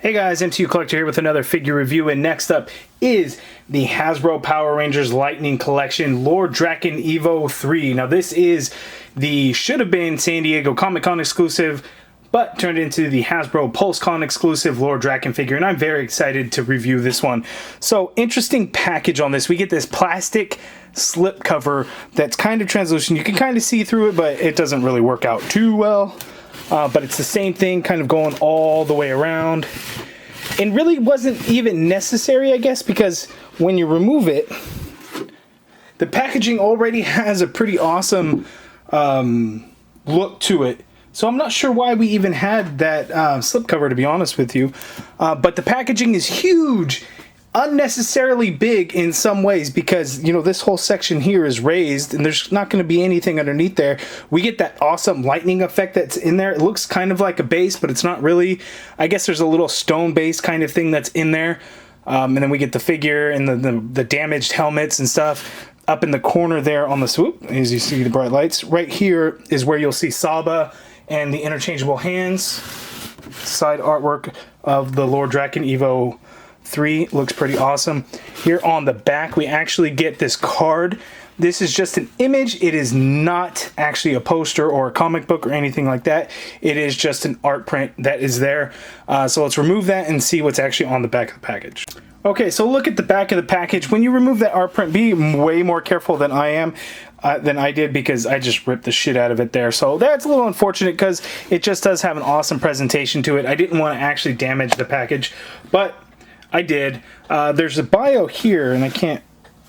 Hey guys, MTU Collector here with another figure review, and next up is the Hasbro Power Rangers Lightning Collection Lord DRAKKON EVO 3. Now this is the should have been San Diego Comic-Con exclusive, but turned into the Hasbro PulseCon exclusive Lord DRAKKON figure, and I'm very excited to review this one. So interesting package on this. We get this plastic slip cover that's kind of translucent. You can kind of see through it, but it doesn't really work out too well. But it's the same thing kind of going all the way around. And really wasn't even necessary, I guess, because when you remove it, the packaging already has a pretty awesome look to it. So I'm not sure why we even had that slipcover, to be honest with you. But the packaging is huge. Unnecessarily big in some ways because, you know, this whole section here is raised and there's not going to be anything underneath there. We get that awesome lightning effect that's in there. It looks kind of like a base, but it's not really. I guess there's a little stone base kind of thing that's in there. And then we get the figure and the damaged helmets and stuff up in the corner there on the swoop, as you see the bright lights. Right here is where you'll see Saba and the interchangeable hands. Side artwork of the Lord DRAKKON EVO 3 looks pretty awesome. Here on the back we actually get this card. This is just an image. It is not actually a poster or a comic book or anything like that. It is just an art print that is there. So let's remove that and see what's actually on the back of the package. Okay, so look at the back of the package. When you remove that art print, be way more careful than I am. Than I did, because I just ripped the shit out of it there. So that's a little unfortunate because it just does have an awesome presentation to it. I didn't want to actually damage the package, but I did. There's a bio here, and I can't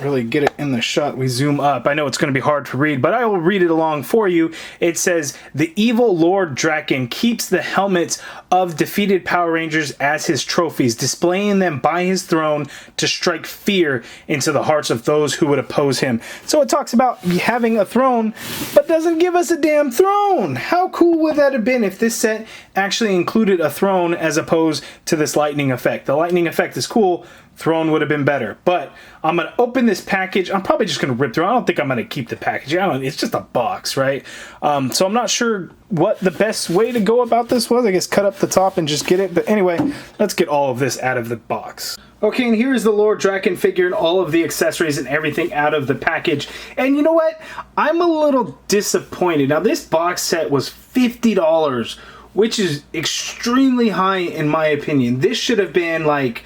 really get it in the shot. We zoom up. I know it's going to be hard to read, but I will read it along for you. It says, the evil Lord DRAKKON keeps the helmets of defeated Power Rangers as his trophies, displaying them by his throne to strike fear into the hearts of those who would oppose him. So it talks about having a throne, but doesn't give us a damn throne. How cool would that have been if this set actually included a throne as opposed to this lightning effect? The lightning effect is cool. Throne would have been better, but I'm gonna open this package. I'm probably just gonna rip through. I don't think I'm gonna keep the package. It's just a box, right? So I'm not sure what the best way to go about this was. I guess cut up the top and just get it. But anyway, let's get all of this out of the box. Okay, and here is the Lord DRAKKON figure and all of the accessories and everything out of the package. And you know what? I'm a little disappointed. Now, this box set was $50, which is extremely high in my opinion. This should have been like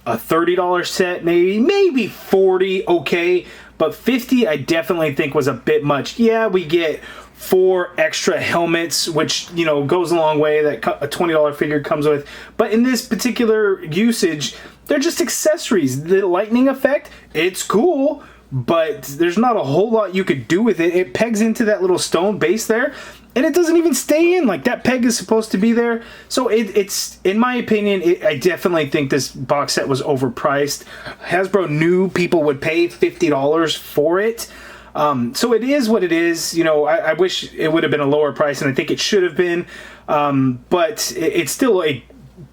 a $30 set, maybe 40, okay, but 50 I definitely think was a bit much. Yeah, we get 4 extra helmets, which, you know, goes a long way, that a $20 figure comes with, but in this particular usage, they're just accessories. The lightning effect, it's cool, but there's not a whole lot you could do with it. It pegs into that little stone base there, and it doesn't even stay in. Like, that peg is supposed to be there. So it's, in my opinion, I definitely think this box set was overpriced. Hasbro knew people would pay $50 for it. So it is what it is. You know, I wish it would have been a lower price, and I think it should have been. But it's still a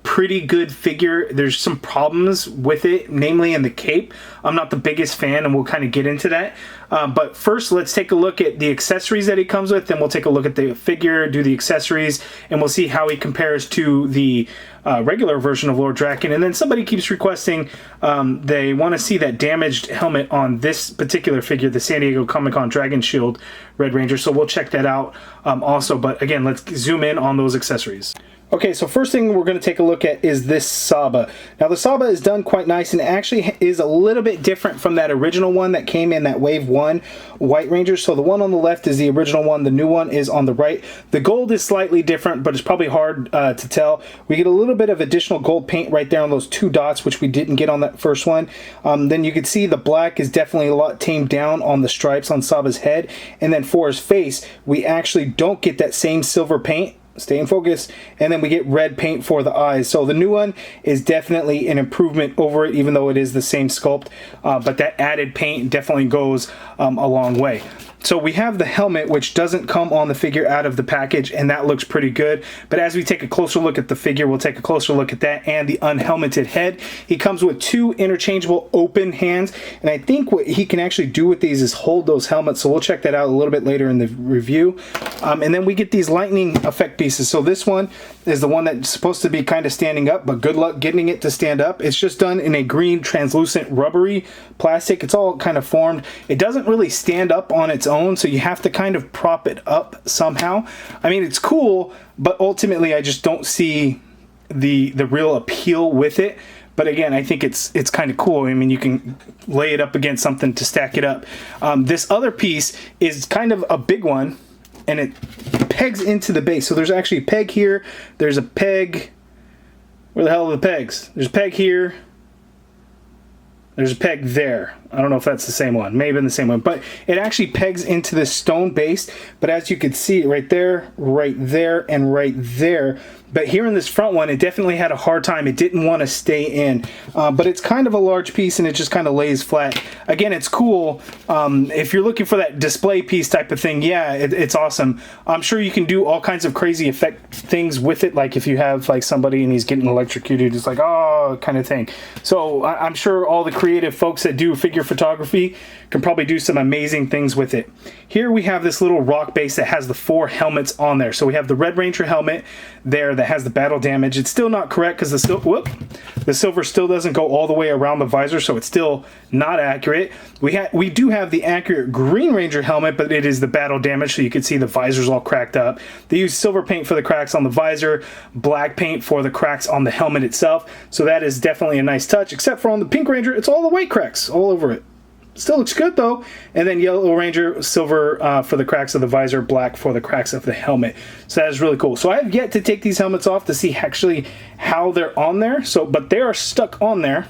pretty good figure. There's some problems with it, namely in the cape. I'm not the biggest fan, and we'll kind of get into that. But first, let's take a look at the accessories that he comes with. Then we'll take a look at the figure, do the accessories, and we'll see how he compares to the regular version of Lord DRAKKON. And then somebody keeps requesting they want to see that damaged helmet on this particular figure, the San Diego Comic-Con Dragon Shield Red Ranger. So we'll check that out also. But again, let's zoom in on those accessories. Okay, so first thing we're going to take a look at is this Saba. Now, the Saba is done quite nice, and it actually is a little bit different from that original one that came in that Wave 1 White Ranger. So the one on the left is the original one. The new one is on the right. The gold is slightly different, but it's probably hard to tell. We get a little bit of additional gold paint right there on those 2 dots, which we didn't get on that first one. Then you can see the black is definitely a lot tamed down on the stripes on Saba's head. And then for his face, we actually don't get that same silver paint. Stay in focus, and then we get red paint for the eyes. So the new one is definitely an improvement over it, even though it is the same sculpt, but that added paint definitely goes a long way. So we have the helmet, which doesn't come on the figure out of the package, and that looks pretty good. But as we take a closer look at the figure, we'll take a closer look at that and the unhelmeted head. He comes with 2 interchangeable open hands, and I think what he can actually do with these is hold those helmets, so we'll check that out a little bit later in the review. And then we get these lightning effect pieces. So this one is the one that's supposed to be kind of standing up, but good luck getting it to stand up. It's just done in a green translucent rubbery plastic. It's all kind of formed. It doesn't really stand up on its own, so you have to kind of prop it up somehow. I mean, it's cool, but ultimately I just don't see the real appeal with it. But again, I think it's kind of cool. I mean, you can lay it up against something to stack it up. This other piece is kind of a big one, and it pegs into the base. So there's actually a peg here. There's a peg. Where the hell are the pegs? There's a peg here. There's a peg there. I don't know if that's the same one. Maybe in the same one. But it actually pegs into this stone base. But as you can see, right there, and right there. But here in this front one, it definitely had a hard time. It didn't want to stay in. But it's kind of a large piece, and it just kind of lays flat. Again, it's cool. If you're looking for that display piece type of thing, yeah, it's awesome. I'm sure you can do all kinds of crazy effect things with it. Like if you have like somebody and he's getting electrocuted, it's like, oh, kind of thing. So I'm sure all the creative folks that do figure photography can probably do some amazing things with it. Here we have this little rock base that has the 4 helmets on there. So we have the Red Ranger helmet there that has the battle damage. It's still not correct because the silver still doesn't go all the way around the visor, so it's still not accurate. We do have the accurate Green Ranger helmet, but it is the battle damage, so you can see the visor's all cracked up. They use silver paint for the cracks on the visor, black paint for the cracks on the helmet itself, so that is definitely a nice touch, except for on the Pink Ranger, it's all the white cracks all over it. Still looks good though. And then Yellow Ranger, silver for the cracks of the visor, black for the cracks of the helmet. So that is really cool. So I have yet to take these helmets off to see actually how they're on there. So, but they are stuck on there.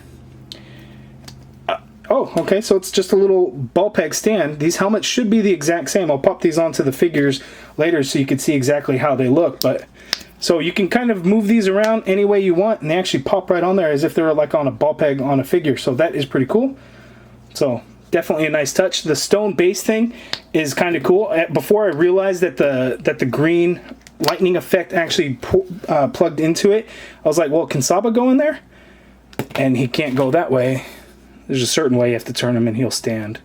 Oh, okay. So it's just a little ball peg stand. These helmets should be the exact same. I'll pop these onto the figures later so you can see exactly how they look. But so you can kind of move these around any way you want, and they actually pop right on there as if they're like on a ball peg on a figure. So that is pretty cool. So definitely a nice touch. The stone base thing is kind of cool. Before I realized that the green lightning effect actually plugged into it, I was like, well, can Saba go in there? And he can't go that way. There's a certain way you have to turn him and he'll stand.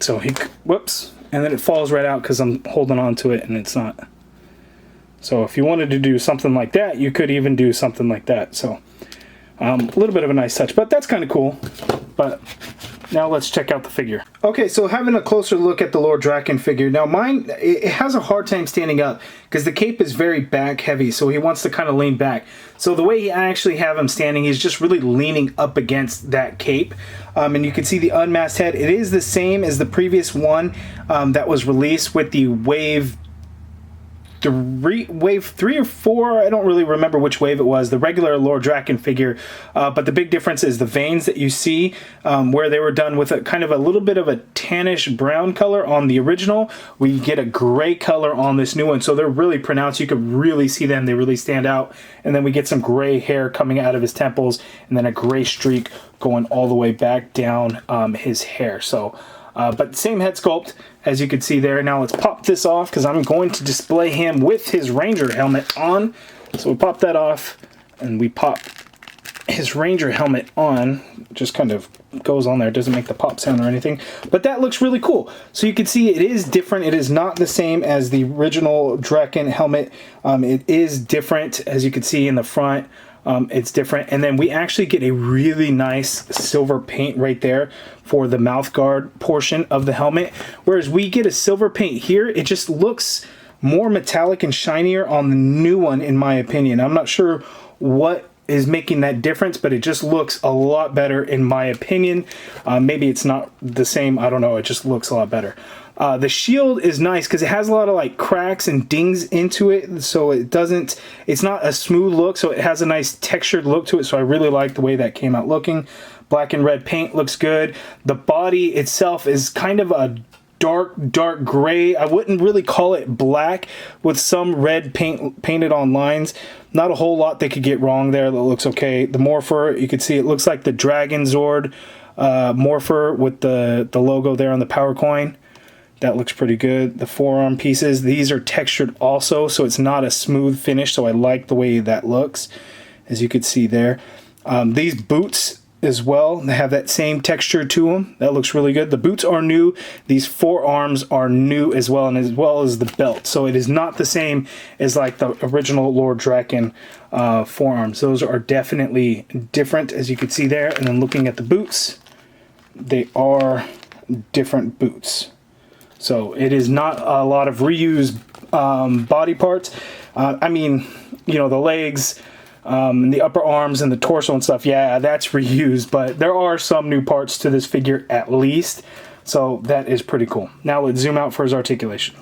So he, whoops, and then it falls right out because I'm holding on to it and it's not. So if you wanted to do something like that, you could even do something like that. So a little bit of a nice touch, but that's kind of cool. But now let's check out the figure. Okay, so having a closer look at the Lord Drakkon figure. Now mine, it has a hard time standing up because the cape is very back heavy, so he wants to kind of lean back. So the way I actually have him standing, he's just really leaning up against that cape. And you can see the unmasked head. It is the same as the previous one that was released with the wave 3 or 4, I don't really remember which wave it was, the regular Lord Drakkon figure, but the big difference is the veins that you see where they were done with a kind of a little bit of a tannish brown color on the original. We get a gray color on this new one, so they're really pronounced. You can really see them, they really stand out. And then we get some gray hair coming out of his temples, and then a gray streak going all the way back down his hair. So but same head sculpt as you can see there. Now let's pop this off because I'm going to display him with his Ranger helmet on. So we pop that off and we pop his Ranger helmet on. Just kind of goes on there. It doesn't make the pop sound or anything, but that looks really cool. So you can see it is different. It is not the same as the original Drakkon helmet. It is different, as you can see in the front. It's different, and then we actually get a really nice silver paint right there for the mouth guard portion of the helmet, whereas we get a silver paint here. It just looks more metallic and shinier on the new one, in my opinion. I'm not sure what is making that difference, but it just looks a lot better in my opinion. Maybe it's not the same, I don't know, it just looks a lot better. The shield is nice because it has a lot of like cracks and dings into it, so it's not a smooth look, so it has a nice textured look to it, so I really like the way that came out looking. Black and red paint looks good. The body itself is kind of a dark gray. I wouldn't really call it black, with some red painted on lines. Not a whole lot they could get wrong there. That looks okay. The morpher, you can see it looks like the Dragon Zord morpher with the logo there on the power coin. That looks pretty good. The forearm pieces, these are textured also, so it's not a smooth finish, so I like the way that looks, as you can see there. These boots as well. They have that same texture to them. That looks really good. The boots are new. These forearms are new as well, and as well as the belt. So it is not the same as like the original Lord Drakkon forearms. Those are definitely different, as you can see there. And then looking at the boots, they are different boots. So it is not a lot of reused body parts. I mean, you know, the legs, and the upper arms and the torso and stuff, yeah, that's reused, but there are some new parts to this figure at least, so that is pretty cool. Now let's zoom out for his articulation.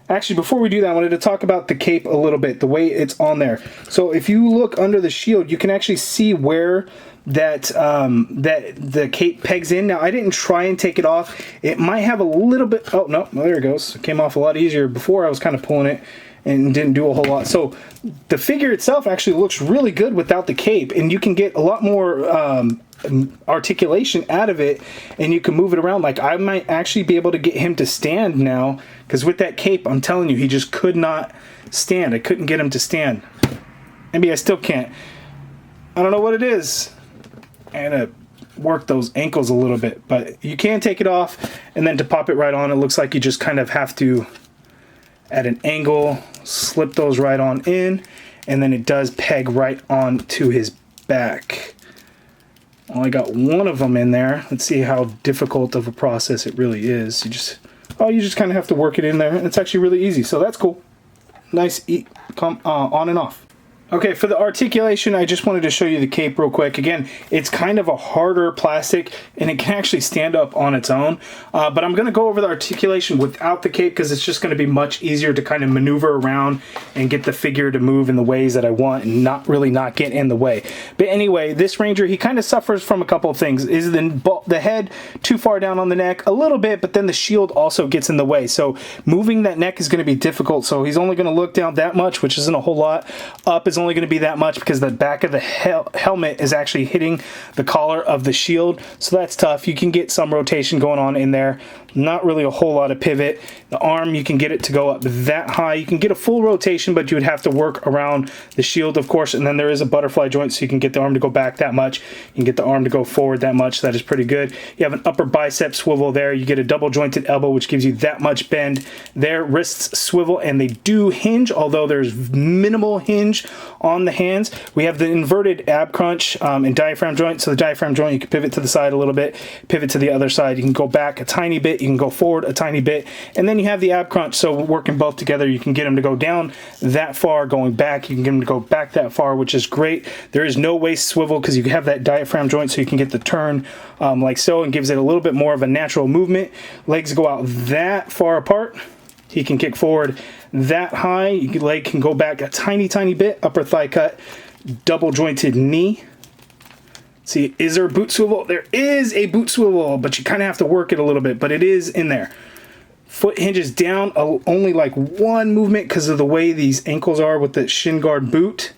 Actually, before we do that, I wanted to talk about the cape a little bit, the way it's on there. So if you look under the shield, you can actually see where that the cape pegs in. Now, I didn't try and take it off. It might have a little bit, oh no, well, there it goes. It came off a lot easier. Before I was kind of pulling it and didn't do a whole lot. So the figure itself actually looks really good without the cape, and you can get a lot more articulation out of it, and you can move it around. Like, I might actually be able to get him to stand now, because with that cape, I'm telling you, he just could not stand. I couldn't get him to stand. Maybe I still can't. I don't know what it is. I had to work those ankles a little bit, but you can take it off, and then to pop it right on, it looks like you just kind of have to, at an angle, slip those right on in, and then it does peg right on to his back. Well, I got one of them in there. Let's see how difficult of a process it really is. You just kind of have to work it in there, and it's actually really easy, so that's cool. Nice, on and off. Okay, for the articulation, I just wanted to show you the cape real quick. Again, it's kind of a harder plastic, and it can actually stand up on its own. But I'm going to go over the articulation without the cape, because it's just going to be much easier to kind of maneuver around and get the figure to move in the ways that I want and not get in the way. But anyway, this Ranger, he kind of suffers from a couple of things. Is the head too far down on the neck? A little bit, but then the shield also gets in the way. So moving that neck is going to be difficult. So he's only going to look down that much, which isn't a whole lot. Up is only going to be that much because the back of the helmet is actually hitting the collar of the shield, so that's tough. You can get some rotation going on in there, not really a whole lot of pivot. The arm, you can get it to go up that high. You can get a full rotation, but you would have to work around the shield, of course, and then there is a butterfly joint, so you can get the arm to go back that much. You can get the arm to go forward that much. That is pretty good. You have an upper bicep swivel there. You get a double jointed elbow, which gives you that much bend there. Wrists swivel, and they do hinge, although there's minimal hinge on the hands. We have the inverted ab crunch and diaphragm joint. So the diaphragm joint, you can pivot to the side a little bit, pivot to the other side. You can go back a tiny bit, you can go forward a tiny bit, and then you have the ab crunch. So working both together, you can get them to go down that far, going back. You can get them to go back that far, which is great. There is no waist swivel because you have that diaphragm joint, so you can get the turn like so, and gives it a little bit more of a natural movement. Legs go out that far apart. He can kick forward that high. Your leg can go back a tiny, tiny bit. Upper thigh cut, double jointed knee. See, is there a boot swivel? There is a boot swivel, but you kind of have to work it a little bit, but it is in there. Foot hinges down, only like one movement because of the way these ankles are with the shin guard boot.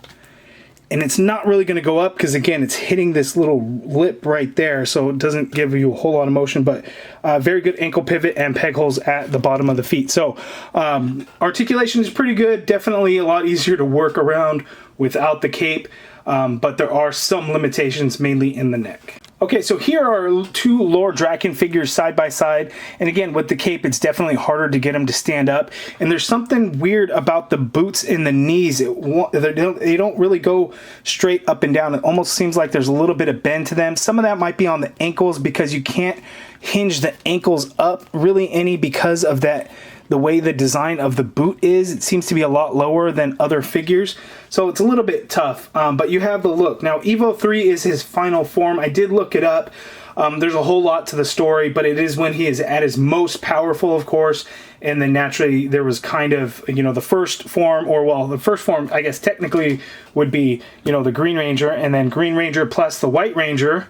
And it's not really going to go up because, again, it's hitting this little lip right there, so it doesn't give you a whole lot of motion, but very good ankle pivot and peg holes at the bottom of the feet. So articulation is pretty good, definitely a lot easier to work around without the cape, but there are some limitations, mainly in the neck. Okay, so here are two Lord Drakkon figures side by side, and again, with the cape, it's definitely harder to get them to stand up, and there's something weird about the boots in the knees. They don't really go straight up and down. It almost seems like there's a little bit of bend to them. Some of that might be on the ankles because you can't hinge the ankles up really any because of that. The way the design of the boot is, it seems to be a lot lower than other figures. So it's a little bit tough, but you have the look. Now, Evo 3 is his final form. I did look it up. There's a whole lot to the story, but it is when he is at his most powerful, of course. And then naturally, there was kind of, you know, the first form, or well, the first form, I guess technically would be, you know, the Green Ranger, and then Green Ranger plus the White Ranger.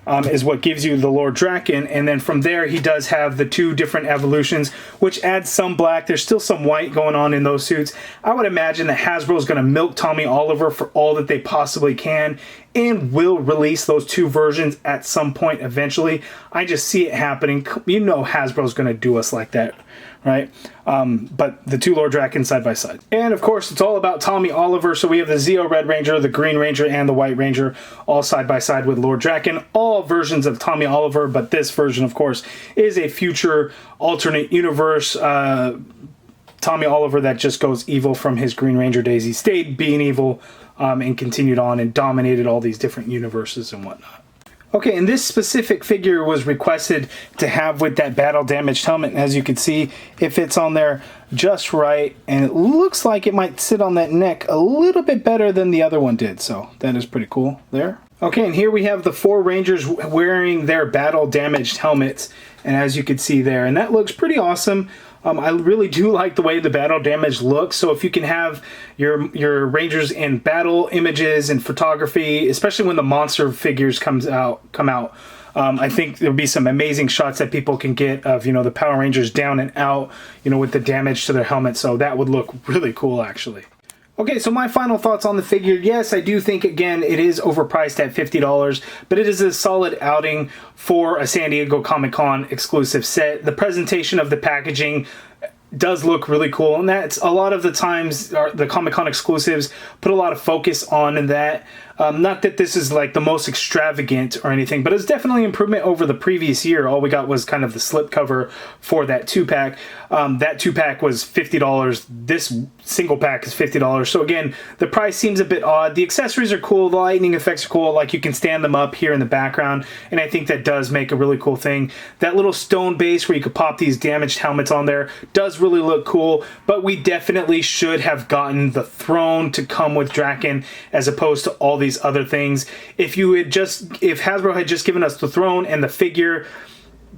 Is what gives you the Lord Drakkon, and then from there he does have the two different evolutions, which adds some black. There's still some white going on in those suits. I would imagine that Hasbro is going to milk Tommy Oliver for all that they possibly can, and will release those two versions at some point eventually. I just see it happening. You know Hasbro's going to do us like that, right? But the two Lord Drakkon side by side. And of course, it's all about Tommy Oliver. So we have the Zeo Red Ranger, the Green Ranger, and the White Ranger all side by side with Lord Drakkon. All versions of Tommy Oliver, but this version, of course, is a future alternate universe Tommy Oliver that just goes evil from his Green Ranger days. He stayed being evil and continued on and dominated all these different universes and whatnot. Okay, and this specific figure was requested to have with that battle damaged helmet. And as you can see, it fits on there just right. And it looks like it might sit on that neck a little bit better than the other one did. So that is pretty cool there. Okay, and here we have the 4 Rangers wearing their battle damaged helmets. And as you can see there, and that looks pretty awesome. I really do like the way the battle damage looks. So if you can have your Rangers in battle images and photography, especially when the monster figures come out, I think there'll be some amazing shots that people can get of, you know, the Power Rangers down and out, you know, with the damage to their helmet. So that would look really cool, actually. Okay, so my final thoughts on the figure. Yes, I do think, again, it is overpriced at $50, but it is a solid outing for a San Diego Comic-Con exclusive set. The presentation of the packaging does look really cool, and that's a lot of the times the Comic-Con exclusives put a lot of focus on that. Not that this is like the most extravagant or anything, but it's definitely improvement over the previous year. All we got was kind of the slipcover for that 2-pack. That 2-pack was $50. This single pack is $50. So again, the price seems a bit odd. The accessories are cool. The lightning effects are cool. Like, you can stand them up here in the background, and I think that does make a really cool thing. That little stone base where you could pop these damaged helmets on there does really look cool, but we definitely should have gotten the throne to come with Drakkon as opposed to all these other things. If Hasbro had just given us the throne and the figure,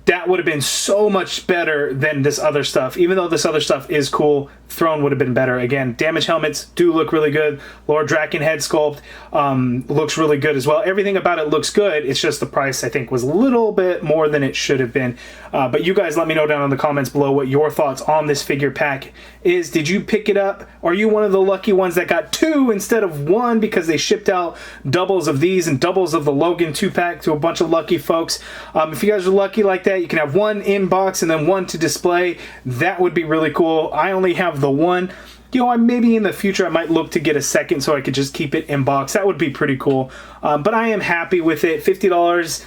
that would have been so much better than this other stuff. Even though this other stuff is cool, throne would have been better. Again, damaged helmets do look really good. Lord Drakkon head sculpt looks really good as well. Everything about it looks good. It's just the price, I think, was a little bit more than it should have been. But you guys let me know down in the comments below what your thoughts on this figure pack is. Did you pick it up? Are you one of the lucky ones that got 2 instead of 1 because they shipped out doubles of these and doubles of the Logan 2-pack to a bunch of lucky folks? If you guys are lucky like that, you can have 1 in box and then 1 to display. That would be really cool. I only have the 1. You know, maybe in the future I might look to get a second so I could just keep it in box. That would be pretty cool. But I am happy with it. $50.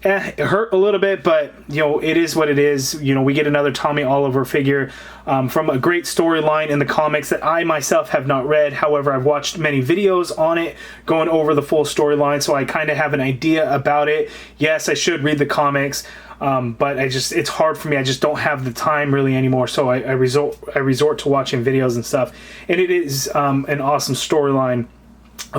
It hurt a little bit, but you know, it is what it is. You know, we get another Tommy Oliver figure from a great storyline in the comics that I myself have not read. However, I've watched many videos on it going over the full storyline, so I kind of have an idea about it. Yes, I should read the comics, but it's hard for me. I just don't have the time really anymore, so I resort to watching videos and stuff. And it is an awesome storyline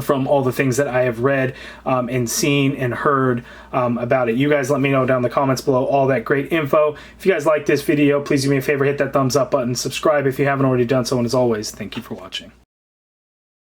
from all the things that I have read and seen and heard about it. You guys let me know down in the comments below all that great info. If you guys like this video, please do me a favor, hit that thumbs up button, subscribe if you haven't already done so, and as always, thank you for watching.